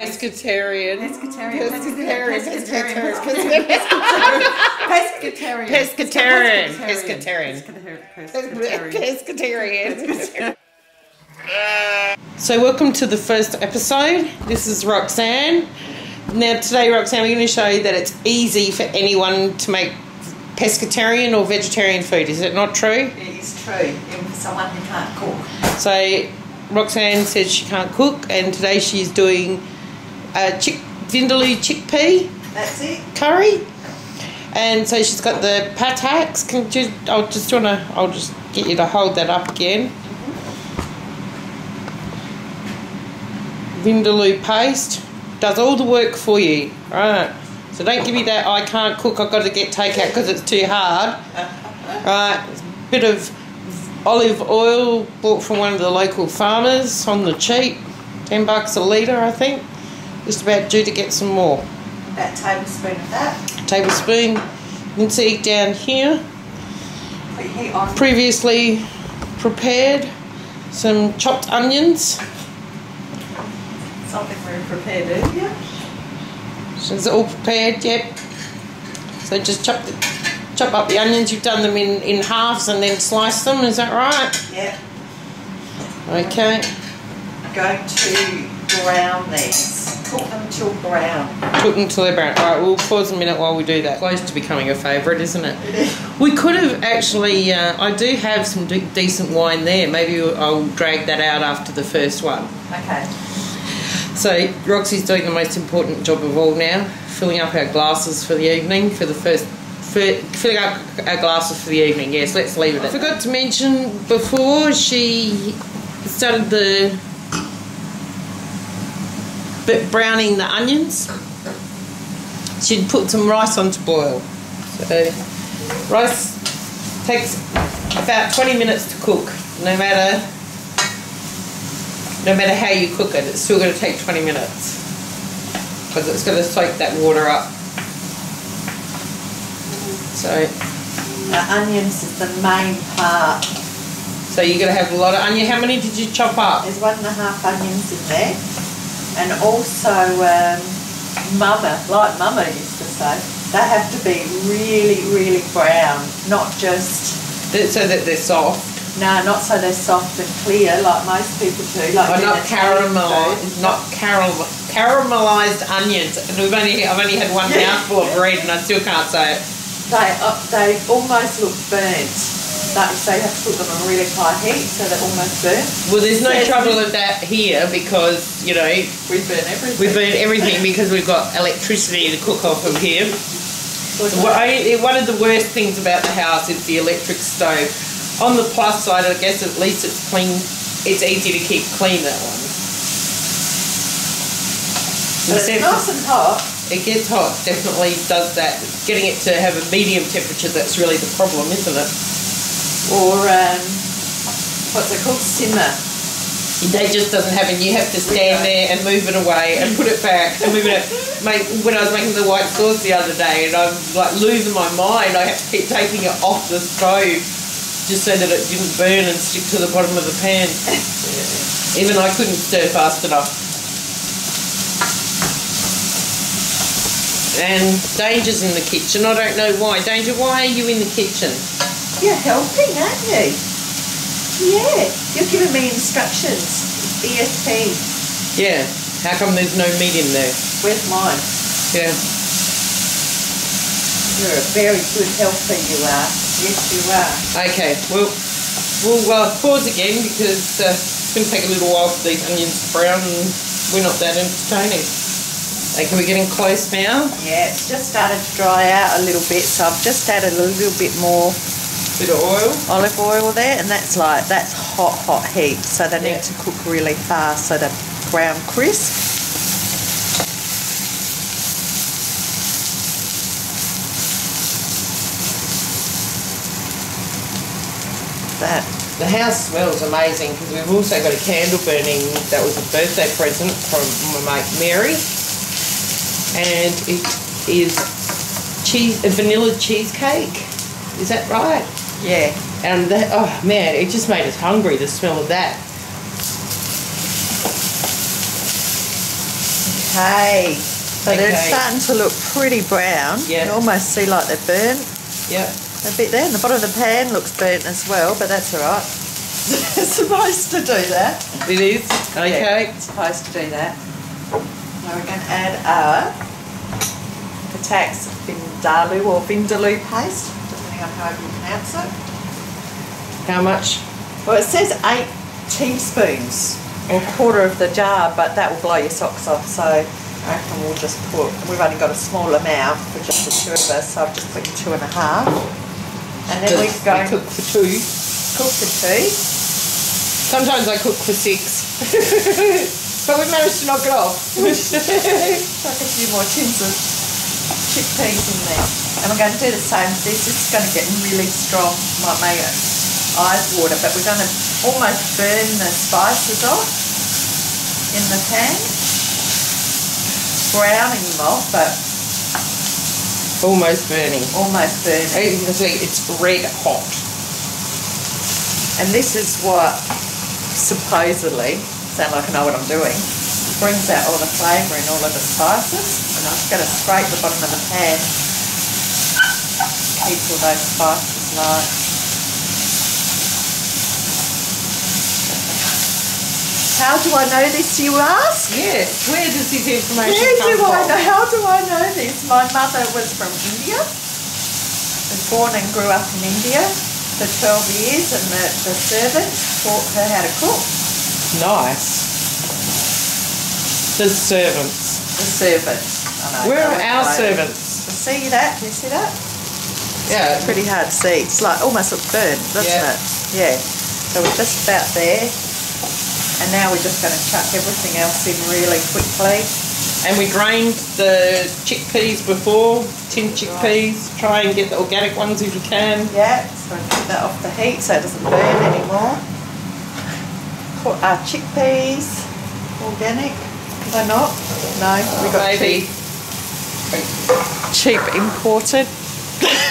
Pescatarian. Pescatarian. So welcome to the first episode. This is Roxanne. Now today, Roxanne, we're going to show you that it's easy for anyone to make pescatarian or vegetarian food. Is it not true? It is true, even for someone who can't cook. So Roxanne says she can't cook, and today she's doing a Vindaloo chickpea. That's it. Curry. And so she's got the Pataks. I'll just get you to hold that up again. Vindaloo Paste does all the work for you. Right. So don't give me that I can't cook, I've got to get takeout because it's too hard. Right. A bit of olive oil bought from one of the local farmers on the cheap. $10 a litre, I think. Just about due to get some more. About a tablespoon of that. A tablespoon. You can see down here. Put your heat on. Previously prepared some chopped onions. Something we prepared earlier. So it's all prepared, yep. So just chop up the onions. You've done them in halves and then slice them, is that right? Yeah. Okay. Going to brown these. Cook them till brown. Cook them till they're brown. Alright, we'll pause a minute while we do that. Close to becoming a favourite, isn't it? We could have actually, I do have some decent wine there. Maybe I'll drag that out after the first one. Okay. So Roxy's doing the most important job of all now, filling up our glasses for the evening, filling up our glasses for the evening. Yes, let's leave it. I forgot to mention before she started browning the onions, she'd put some rice on to boil. So rice takes about 20 minutes to cook, no matter how you cook it, it's still going to take 20 minutes because it's going to soak that water up. So the onions is the main part. So you're going to have a lot of onion. How many did you chop up? There's 1.5 onions in there. And also, like Mama used to say, they have to be really, really brown, not just... So that they're soft? No, not so they're soft and clear like most people do. Like not caramelised onions. And I've only had one mouthful of bread and I still can't say it. They almost look burnt. So you have to put them on really high heat so they're almost burnt. Well, there's no trouble with that here because, you know... We burn everything. We burn everything because we've got electricity to cook off of here. One of the worst things about the house is the electric stove. On the plus side, I guess at least it's clean. It's easy to keep clean, that one. But it's nice and hot. It gets hot, definitely does that. Getting it to have a medium temperature, that's really the problem, isn't it? Or, what's it called? Simmer. It just doesn't happen. You have to stand there and move it away and put it back and move it. When I was making the white sauce the other day and I'm like losing my mind, I had to keep taking it off the stove just so that it didn't burn and stick to the bottom of the pan. Even I couldn't stir fast enough. And Danger's in the kitchen. I don't know why. Danger, why are you in the kitchen? You're helping, aren't you? Yeah. You're giving me instructions. ESP. Yeah. How come there's no meat in there? Where's mine? Yeah. You're a very good helper, you are. Yes, you are. Okay, we'll pause again because it's going to take a little while for these onions to brown and we're not that entertaining. Okay, we're getting close now. Yeah, it's just started to dry out a little bit, so I've just added a little bit more bit of oil. Olive oil there, and that's hot heat, so they need to cook really fast so they're brown crisp. The house smells amazing because we've also got a candle burning. That was a birthday present from my mate Mary, and it is a vanilla cheesecake. Is that right? Yeah. And that, oh man, it just made us hungry, the smell of that. Okay. So they're starting to look pretty brown. Yeah. You can almost see like they're burnt. Yep. A bit there. And the bottom of the pan looks burnt as well, but that's all right. It's supposed to do that. It is? Okay. Yeah, it's supposed to do that. Now we're going to add our Pataks Vindaloo or Vindaloo Paste, depending on how you pronounce it. How much? Well, it says 8 teaspoons or a quarter of the jar, but that will blow your socks off. So I reckon we'll just put, we've only got a small amount for just the 2 of us, so I've just put 2.5. And then we go cook for 2. Cook for 2. Sometimes I cook for 6. But we managed to knock it off. Chuck a few more tins of chickpeas in there. And we're going to do the same. This is going to get really strong. Might make it eyes water, but we're going to almost burn the spices off in the pan. Browning them off, but almost burning. Almost burning. You can see it's red hot. And this is what supposedly, sound like I know what I'm doing, brings out all the flavour in all of the spices. And I'm just going to scrape the bottom of the pan, keep all those spices light. How do I know this, you ask? Yes, where does this information come from? How do I know this? My mother was from India, was born and grew up in India for 12 years, and the servants taught her how to cook. Nice. The servants. The servants. I know. Where are our servants? See that? Do you see that? Yeah. It's pretty hard to see. It's like almost looks burnt, doesn't it? Yeah. So we're just about there. And now we're just going to chuck everything else in really quickly. And we drained the chickpeas before, tinned chickpeas. Right. Try and get the organic ones if you can. Yeah, so get that off the heat so it doesn't burn anymore. Put our chickpeas, organic. Why not? No, we got maybe cheap imported.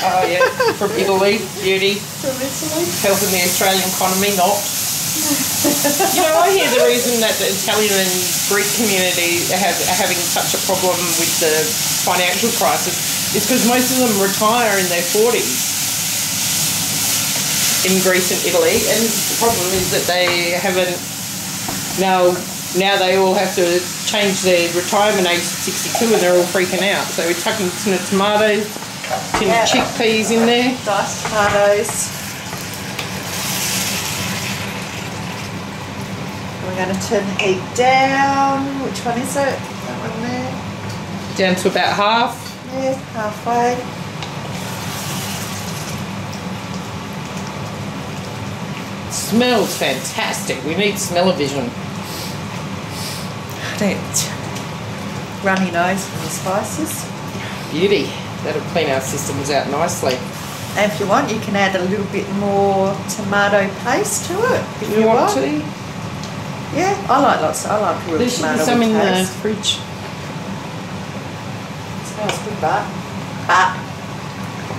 Oh yeah, from Italy, beauty. From Italy. Helping the Australian economy, not. You know, I hear the reason that the Italian and Greek community are having such a problem with the financial crisis is because most of them retire in their 40s in Greece and Italy, and the problem is that they haven't now they all have to change their retirement age to 62 and they're all freaking out. So we're chucking a tin of tomatoes, tin of chickpeas in there. Diced tomatoes. We're going to turn the heat down. Which one is it? That one there? Down to about half. Yeah, halfway. Smells fantastic. We need smell-o-vision. Runny nose from the spices. Beauty. That'll clean our systems out nicely. And if you want, you can add a little bit more tomato paste to it. If you want to? Yeah, I like real there should tomato be some in paste. the fridge. It smells good, but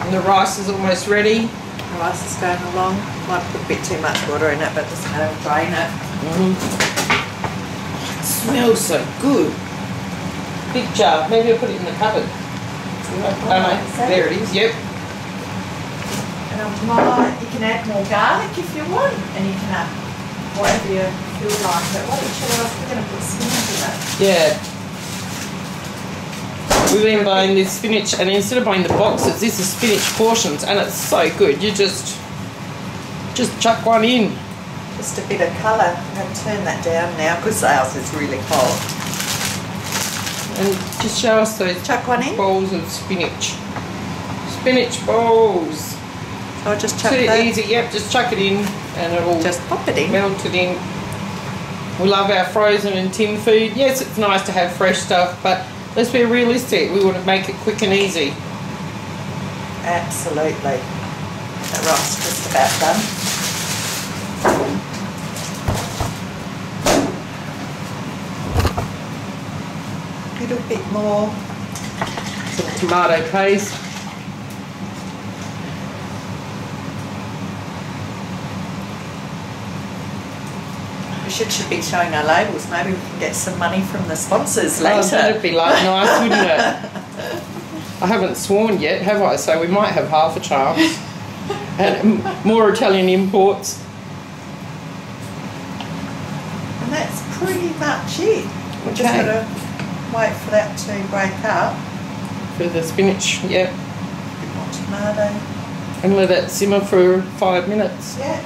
And the rice is almost ready. the rice is going along. Might put a bit too much water in it, but doesn't matter, we'll drain it. It smells so good. Big jar. Maybe I'll put it in the cupboard. Oh no, there it is. Yep. And you can add more garlic if you want, and you can add whatever you feel like. But what we're going to put spinach in it. Yeah. We've been buying this spinach, and instead of buying the boxes, this is spinach portions, and it's so good. You just chuck one in. Just a bit of colour. I'm going to turn that down now because ours is really hot. And just show us those chuck one in. Bowls of spinach. Spinach bowls. I'll just chuck Too that. easy. Yep, just chuck it in, and it'll just pop it in. Melt it in. We love our frozen and tin food. Yes, it's nice to have fresh stuff, but let's be realistic. We want to make it quick and easy. Absolutely. The rice is just about done. A little bit more. Some tomato paste. should be showing our labels. Maybe we can get some money from the sponsors later. Oh, that'd be like nice, wouldn't it? I haven't sworn yet, have I? So we might have half a chance. And more Italian imports. And that's pretty much it. We're just Okay. got to wait for that to break up. For the spinach, yep. A bit more tomato. And let it simmer for 5 minutes. Yeah.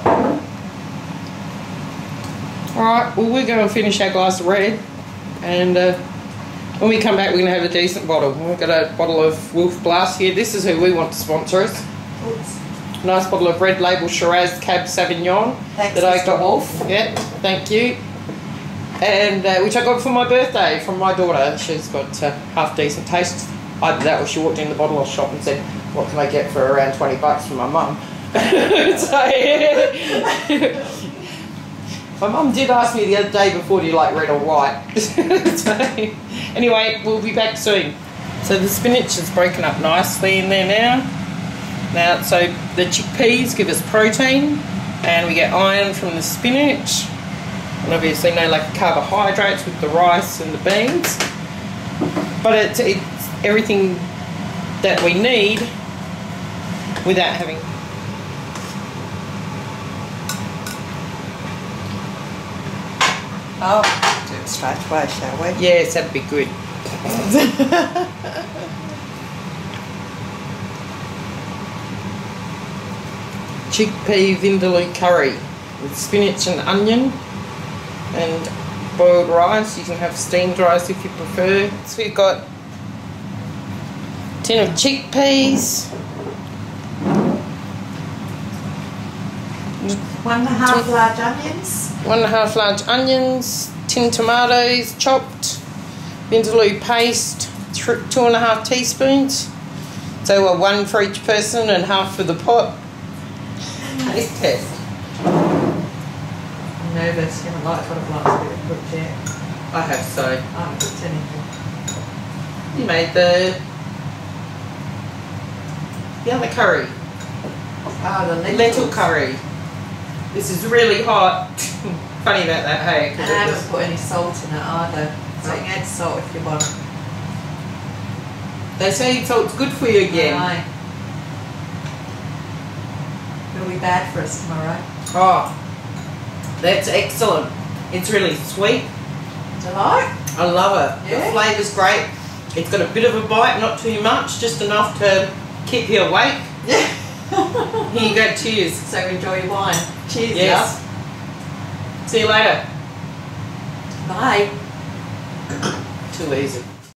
Alright, well we're going to finish our glass of red. And when we come back we're going to have a decent bottle. We've got a bottle of Wolf Blast here. This is who we want to sponsor us. Oops. Nice bottle of red label Shiraz Cab Sauvignon. Thanks, that I Mr. got. Wolf. Yeah, thank you. And which I got for my birthday from my daughter. She's got half decent taste. Either that or she walked in the bottle shop and said, what can I get for around $20 from my mum? So, my mum did ask me the other day before, do you like red or white? So, anyway, we'll be back soon. So the spinach is broken up nicely in there now. Now, so the chickpeas give us protein and we get iron from the spinach. And obviously no like carbohydrates with the rice and the beans. But it's everything that we need without having. Oh, do it straight away, shall we? Yes, that'd be good. Chickpea vindaloo curry with spinach and onion and boiled rice. You can have steamed rice if you prefer. So we've got a tin of chickpeas, 1.5 large onions. 1.5 large onions, tin tomatoes chopped, vindaloo paste, 2.5 teaspoons. So 1 for each person and half for the pot. Taste test. I'm nervous. You haven't liked what I've liked a bit cooked yet. I have so. I haven't cooked anything. You made the other curry. Ah, the Lentil curry. This is really hot. Funny about that, hey? And I haven't put any salt in it either. So you can add salt if you want. They say salt's good for you again. Aye. It'll be bad for us tomorrow. Oh, that's excellent. It's really sweet. Do you like? I love it. Yeah. The flavour's great. It's got a bit of a bite, not too much, just enough to keep you awake. Yeah. Here you go, cheers. So enjoy your wine. Cheers, Yes. See you later. love. Bye. Too easy.